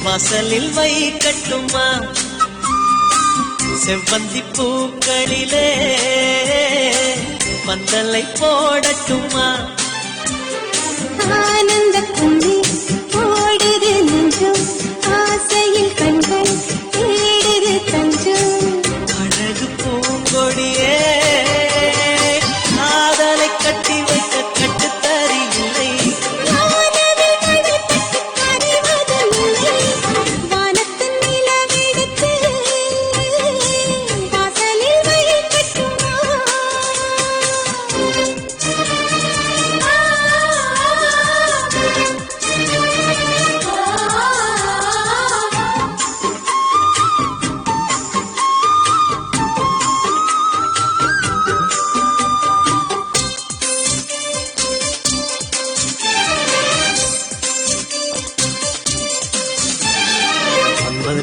வாசலில் வைக்கட்டுமா செவ்வந்தி பூக்களிலே பந்தலை போடட்டுமா ஆனந்த கும்மி ஓடுது நெஞ்சம் ஆசையில் கண்கள் தேடுது தஞ்சம் அழகு பூங்கொடியே காதலை கட்டி வைக்க கட்டுத்தறியில்லை வானத்தின் நிலவெடுத்து வாசலில் வைக்கட்டுமா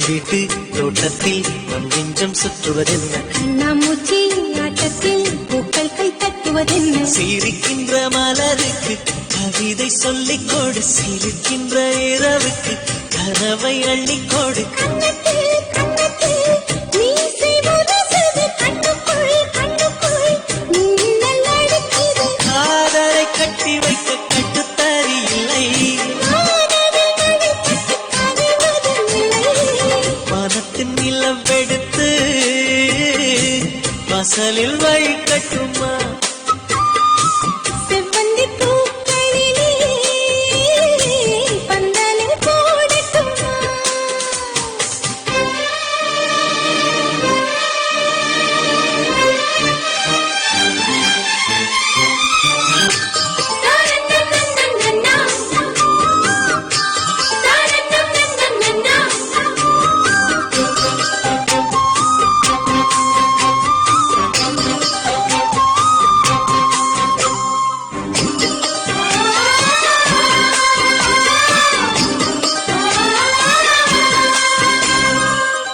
வீட்டு தோட்டத்தில் நம் நெஞ்சம் சுற்றுவதென்ன கண்ணாமூச்சி ஆட்டத்தில் பூக்கள் கை தட்டுவதென்ன சிரிக்கின்ற மலருக்கு கவிதை சொல்லிக் கொடு சிரிக்கின்ற இரவுக்கு கனவை அள்ளிக்கொடு காதலை கட்டி வைக்க கட்டுத்தறியில்லை வானத்தின் நிலவெடுத்து வாசலில் வைக்கட்டுமா செவ்வந்தி பூக்களிலே பந்தலில் போடட்டுமா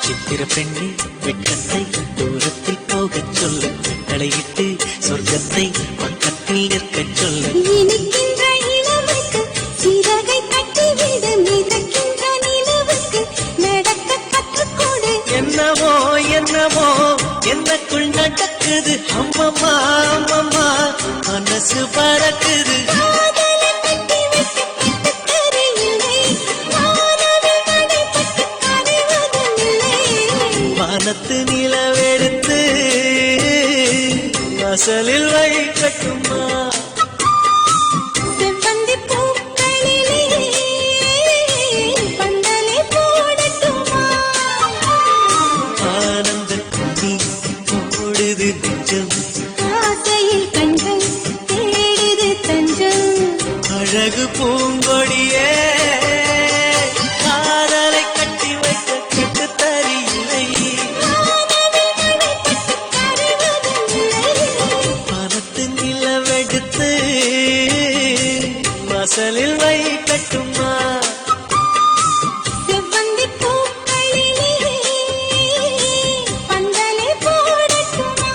சித்திர பெண்ணை வெட்டத்தை தூரத்தில் போகச் சொல்லு கட்டளையிட்டு சொர்க்கத்தை பக்கத்தில் நிற்கச் சொல்லு இனிக்கின்ற இளமைக்கு சிறகை கட்டிவிடு மிதக்கின்ற நிலவுக்கு நடக்க கற்றுக்கொடு என்னவோ என்னவோ என்னக்குள் நடக்குது அம்மம்மா அம்மம்மா மனசு பறக்குது காதலை கட்டி வைக்க கட்டுத்தறியில்லை வானவில் நடைபெற்று கரைவதுமில்லை வானத்து நிலவெடுத்து வாசலில் வைக்கட்டுமா செவ்வந்தி பூக்களிலே பந்தலை போடட்டுமா ஆனந்த கும்மி ஓடுது நெஞ்சம் ஆசையில் கண்கள் தேடுது தஞ்சம் அழகு பூங்கொடியே காதலை கட்டி வைக்க கட்டுத்தறியில்லை பணத்து நிலவெடுத்து வாசலில் வைக்கட்டுமா செவ்வந்தி பூக்களிலே பந்தலை போடட்டுமா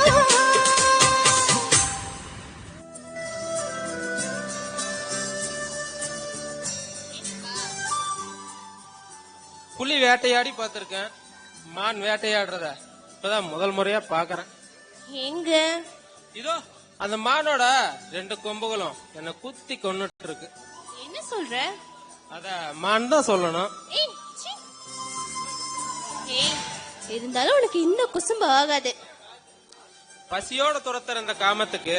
புலி வேட்டையாடி பார்த்திருக்கேன், மான் வேட்டையாடுறத இப்பதான் முதல் முறையா பாக்குறேன். எங்க இதோ அந்த மானோட 2 கொம்புகளும் என்ன குத்தி கொன்னுட்டு இருக்கு. என்ன சொல்ற? அத மான் தான் சொல்லணும். ஏய், சீ. ஏய், இருந்தாலும் உனக்கு இந்த குசும்பு ஆகாது. பசியோட துரத்துற இந்த காமத்துக்கு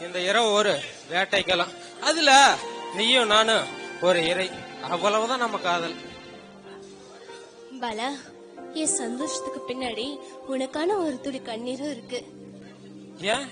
இந்த இரவு ஒரு வேட்டைக்கலாம். அதுல நீயும் நானும் ஒரு இறை, அவ்வளவுதான் நம்ம காதல். பாலா, என் சந்தோஷத்துக்கு பின்னாடி உனக்கான ஒரு துளி கண்ணீரும் இருக்கு. ஏன்